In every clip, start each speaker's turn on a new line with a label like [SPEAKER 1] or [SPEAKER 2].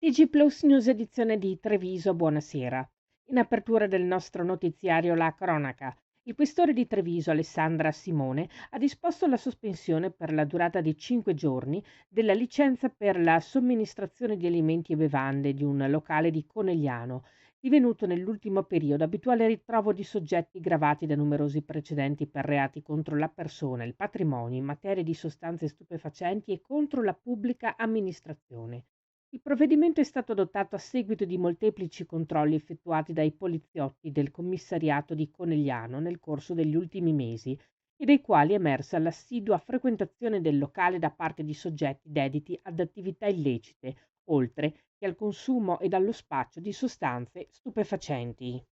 [SPEAKER 1] TG Plus News edizione di Treviso, buonasera. In apertura del nostro notiziario La Cronaca, il questore di Treviso, Alessandra Simone, ha disposto la sospensione per la durata di 5 giorni della licenza per la somministrazione di alimenti e bevande di un locale di Conegliano, divenuto nell'ultimo periodo abituale ritrovo di soggetti gravati da numerosi precedenti per reati contro la persona, il patrimonio in materia di sostanze stupefacenti e contro la pubblica amministrazione. Il provvedimento è stato adottato a seguito di molteplici controlli effettuati dai poliziotti del commissariato di Conegliano nel corso degli ultimi mesi e dai quali è emersa l'assidua frequentazione del locale da parte di soggetti dediti ad attività illecite, oltre che al consumo ed allo spaccio di sostanze stupefacenti.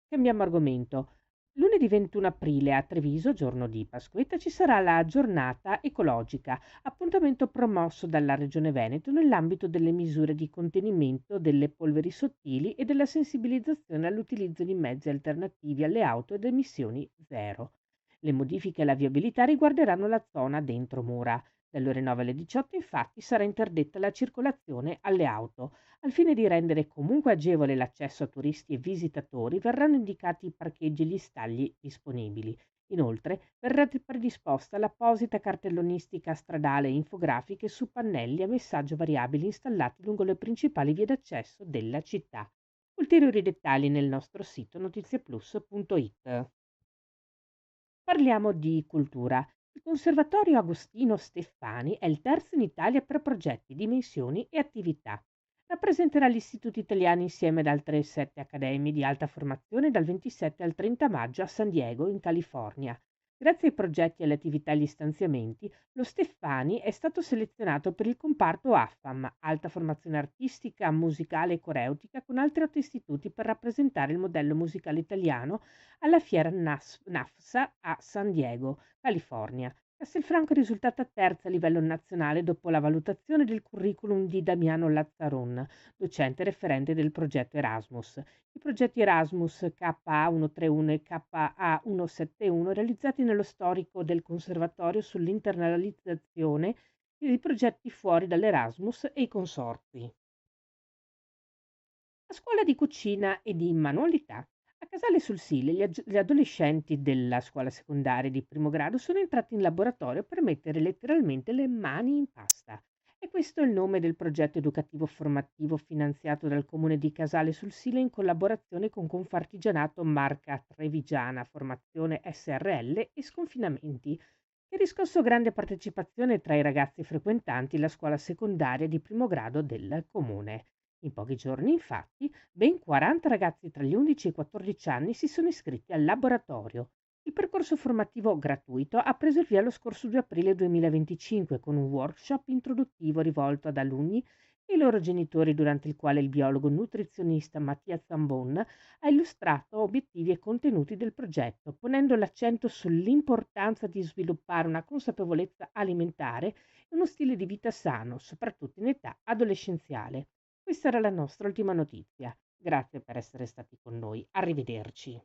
[SPEAKER 1] Cambiamo argomento. Lunedì 21 aprile a Treviso, giorno di Pasquetta, ci sarà la giornata ecologica, appuntamento promosso dalla Regione Veneto nell'ambito delle misure di contenimento delle polveri sottili e della sensibilizzazione all'utilizzo di mezzi alternativi alle auto ed emissioni zero. Le modifiche alla viabilità riguarderanno la zona dentro mura. Dalle ore 9 alle 18 infatti sarà interdetta la circolazione alle auto. Al fine di rendere comunque agevole l'accesso a turisti e visitatori, verranno indicati i parcheggi e gli stagli disponibili. Inoltre, verrà predisposta l'apposita cartellonistica stradale e infografiche su pannelli a messaggio variabili installati lungo le principali vie d'accesso della città. Ulteriori dettagli nel nostro sito notiziaplus.it. Parliamo di cultura. Il Conservatorio Agostino Steffani è il terzo in Italia per progetti, dimensioni e attività. Rappresenterà gli istituti italiani insieme ad altre 7 accademie di alta formazione dal 27 al 30 maggio a San Diego, in California. Grazie ai progetti, alle attività e agli stanziamenti, lo Steffani è stato selezionato per il comparto AFAM, alta formazione artistica, musicale e coreutica, con altri 8 istituti per rappresentare il modello musicale italiano alla fiera NAFSA a San Diego, California. Castelfranco è risultata terza a livello nazionale dopo la valutazione del curriculum di Damiano Lazzaron, docente referente del progetto Erasmus. I progetti Erasmus KA131 e KA171 realizzati nello storico del Conservatorio sull'internalizzazione dei progetti fuori dall'Erasmus e i consorzi. A scuola di cucina e di manualità. A Casale sul Sile gli adolescenti della scuola secondaria di primo grado sono entrati in laboratorio per mettere letteralmente le mani in pasta. E questo è il nome del progetto educativo formativo finanziato dal comune di Casale sul Sile in collaborazione con Confartigianato Marca Trevigiana Formazione SRL e Sconfinamenti, che ha riscosso grande partecipazione tra i ragazzi frequentanti la scuola secondaria di primo grado del comune. In pochi giorni, infatti, ben 40 ragazzi tra gli 11 e i 14 anni si sono iscritti al laboratorio. Il percorso formativo gratuito ha preso il via lo scorso 2 aprile 2025 con un workshop introduttivo rivolto ad alunni e i loro genitori, durante il quale il biologo nutrizionista Mattia Zambon ha illustrato obiettivi e contenuti del progetto, ponendo l'accento sull'importanza di sviluppare una consapevolezza alimentare e uno stile di vita sano, soprattutto in età adolescenziale. Questa era la nostra ultima notizia. Grazie per essere stati con noi. Arrivederci.